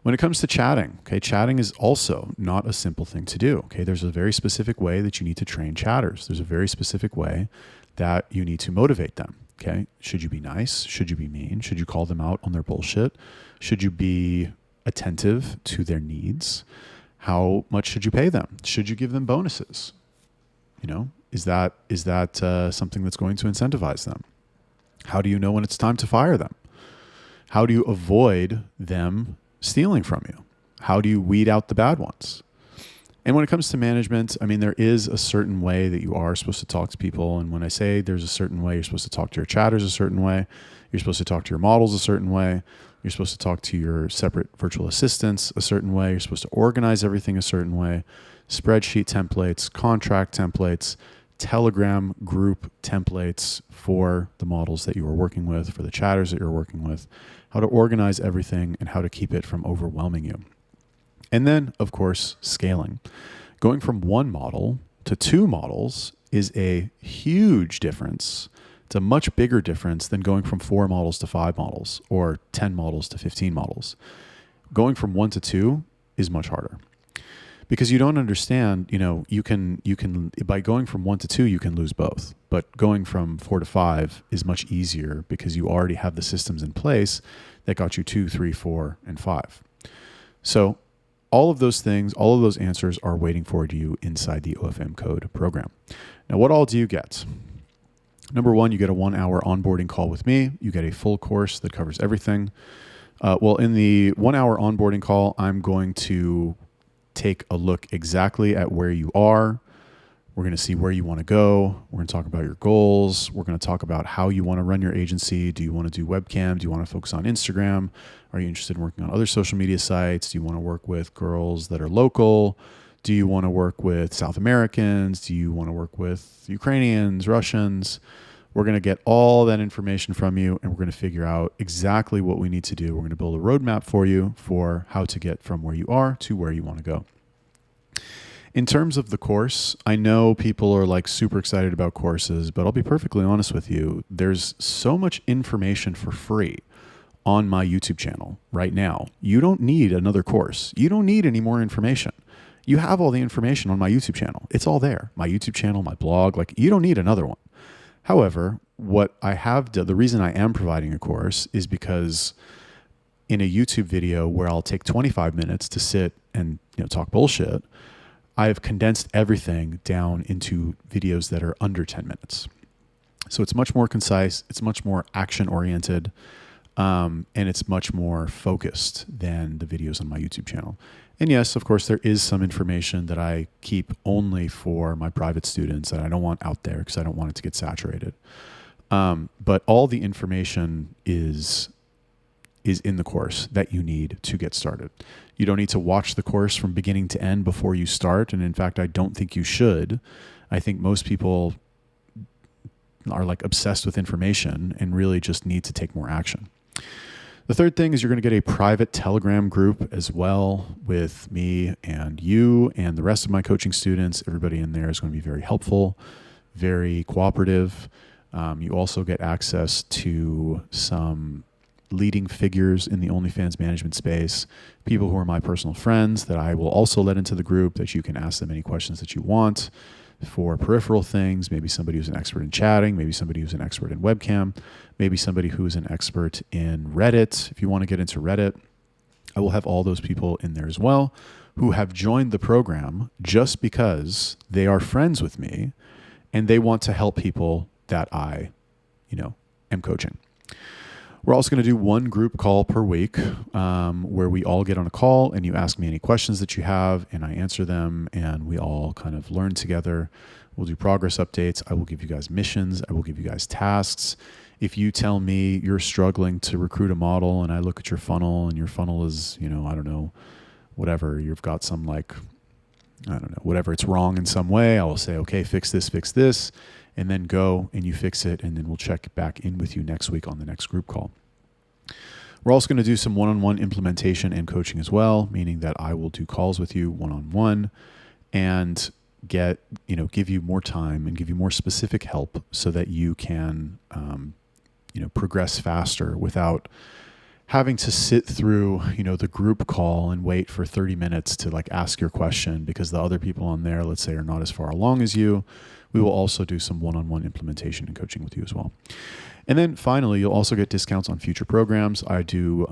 When it comes to chatting, okay, chatting is also not a simple thing to do. Okay, there's a very specific way that you need to train chatters. There's a very specific way that you need to motivate them. Okay, should you be nice? Should you be mean? Should you call them out on their bullshit? Should you be attentive to their needs? How much should you pay them? Should you give them bonuses? Is that something that's going to incentivize them? How do you know when it's time to fire them? How do you avoid them stealing from you? How do you weed out the bad ones? And when it comes to management, there is a certain way that you are supposed to talk to people. And when I say there's a certain way, you're supposed to talk to your chatters a certain way. You're supposed to talk to your models a certain way. You're supposed to talk to your separate virtual assistants a certain way. You're supposed to organize everything a certain way. Spreadsheet templates, contract templates, Telegram group templates for the models that you are working with, for the chatters that you're working with, how to organize everything and how to keep it from overwhelming you. And then, of course, scaling. Going from one model to two models is a huge difference. It's a much bigger difference than going from 4 models to 5 models or 10 models to 15 models. Going from 1 to 2 is much harder. Because you don't understand, you can by going from 1 to 2, you can lose both. But going from 4 to 5 is much easier because you already have the systems in place that got you 2, 3, 4, and 5. So all of those things, all of those answers are waiting for you inside the OFM Code program. Now, what all do you get? Number 1, you get a 1-hour onboarding call with me. You get a full course that covers everything. In the 1-hour onboarding call, I'm going to take a look exactly at where you are. We're going to see where you want to go. We're going to talk about your goals. We're going to talk about how you want to run your agency. Do you want to do webcam? Do you want to focus on Instagram? Are you interested in working on other social media sites? Do you want to work with girls that are local? Do you want to work with South Americans? Do you want to work with Ukrainians, Russians? We're going to get all that information from you, and we're going to figure out exactly what we need to do. We're going to build a roadmap for you for how to get from where you are to where you want to go. In terms of the course, I know people are like super excited about courses, but I'll be perfectly honest with you. There's so much information for free on my YouTube channel right now. You don't need another course. You don't need any more information. You have all the information on my YouTube channel. It's all there. My YouTube channel, my blog, like you don't need another one. However, what I have done, the reason I am providing a course is because in a YouTube video where I'll take 25 minutes to sit and talk bullshit, I've condensed everything down into videos that are under 10 minutes. So it's much more concise, it's much more action-oriented, and it's much more focused than the videos on my YouTube channel. And yes, of course, there is some information that I keep only for my private students that I don't want out there because I don't want it to get saturated. But all the information is in the course that you need to get started. You don't need to watch the course from beginning to end before you start. And in fact, I don't think you should. I think most people are like obsessed with information and really just need to take more action. The third thing is you're going to get a private Telegram group as well with me and you and the rest of my coaching students. Everybody in there is going to be very helpful, very cooperative. You also get access to some leading figures in the OnlyFans management space, people who are my personal friends that I will also let into the group that you can ask them any questions that you want for peripheral things, maybe somebody who's an expert in chatting, maybe somebody who's an expert in webcam, maybe somebody who's an expert in Reddit. If you want to get into Reddit, I will have all those people in there as well who have joined the program just because they are friends with me and they want to help people that I, am coaching. We're also going to do one group call per week where we all get on a call and you ask me any questions that you have and I answer them and we all kind of learn together. We'll do progress updates. I will give you guys missions. I will give you guys tasks. If you tell me you're struggling to recruit a model and I look at your funnel and your funnel is, I don't know, whatever, you've got some whatever, it's wrong in some way, I will say, okay, fix this. And then go and you fix it, and then we'll check back in with you next week on the next group call. We're also going to do some one-on-one implementation and coaching as well, meaning that I will do calls with you one-on-one and give you more time and give you more specific help so that you can, progress faster without having to sit through, the group call and wait for 30 minutes to ask your question because the other people on there, let's say, are not as far along as you. We will also do some one-on-one implementation and coaching with you as well. And then finally, you'll also get discounts on future programs. I do,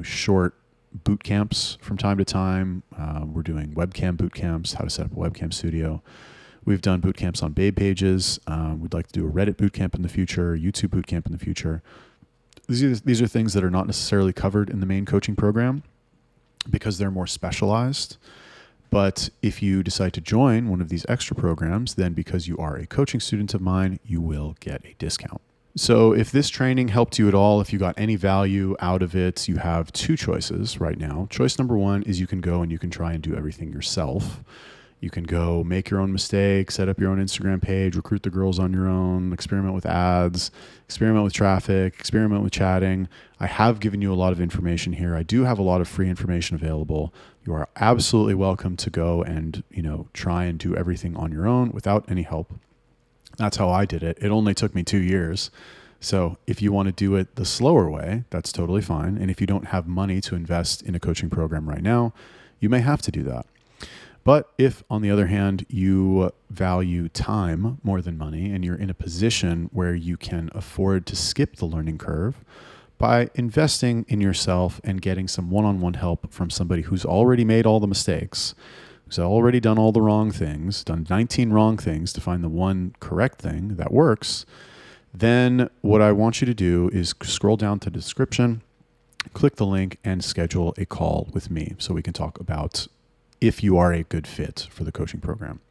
short boot camps from time to time. We're doing webcam boot camps, how to set up a webcam studio. We've done boot camps on Babe pages. We'd like to do a Reddit boot camp in the future, YouTube boot camp in the future. These are things that are not necessarily covered in the main coaching program because they're more specialized. But if you decide to join one of these extra programs, then because you are a coaching student of mine, you will get a discount. So if this training helped you at all, if you got any value out of it, you have two choices right now. Choice number one is you can go and you can try and do everything yourself. You can go make your own mistakes, set up your own Instagram page, recruit the girls on your own, experiment with ads, experiment with traffic, experiment with chatting. I have given you a lot of information here. I do have a lot of free information available. You are absolutely welcome to go and, try and do everything on your own without any help. That's how I did it. It only took me 2 years. So if you want to do it the slower way, that's totally fine. And if you don't have money to invest in a coaching program right now, you may have to do that. But if, on the other hand, you value time more than money and you're in a position where you can afford to skip the learning curve by investing in yourself and getting some one-on-one help from somebody who's already made all the mistakes, who's already done all the wrong things, done 19 wrong things to find the one correct thing that works, then what I want you to do is scroll down to the description, click the link, and schedule a call with me so we can talk about if you are a good fit for the coaching program.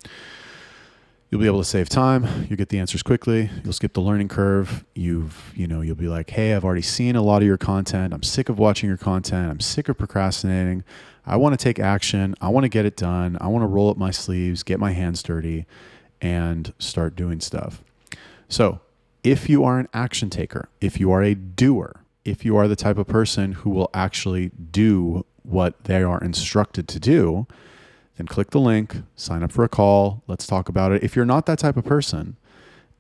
You'll be able to save time. You'll get the answers quickly. You'll skip the learning curve. You'll be like, hey, I've already seen a lot of your content. I'm sick of watching your content. I'm sick of procrastinating. I want to take action. I want to get it done. I want to roll up my sleeves, get my hands dirty, and start doing stuff. So If you are an action taker, if you are a doer, if you are the type of person who will actually do what they are instructed to do, then click the link, sign up for a call. Let's talk about it. If you're not that type of person,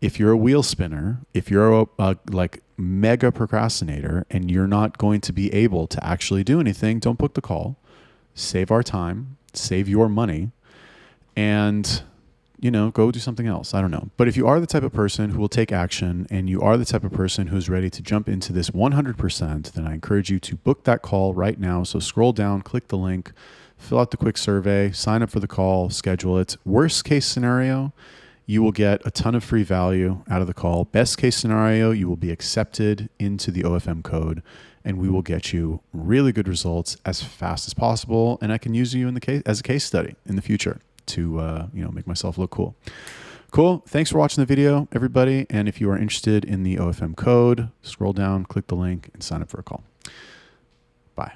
if you're a wheel spinner, if you're a like mega procrastinator and you're not going to be able to actually do anything, don't book the call. Save our time, save your money, and go do something else. I don't know. But if you are the type of person who will take action and you are the type of person who's ready to jump into this 100%, then I encourage you to book that call right now. So scroll down, click the link, fill out the quick survey, sign up for the call, schedule it. Worst case scenario, you will get a ton of free value out of the call. Best case scenario, you will be accepted into the OFM code and we will get you really good results as fast as possible. And I can use you in the case as a case study in the future to make myself look cool. Cool. Thanks for watching the video, everybody. And if you are interested in the OFM code, scroll down, click the link, and sign up for a call. Bye.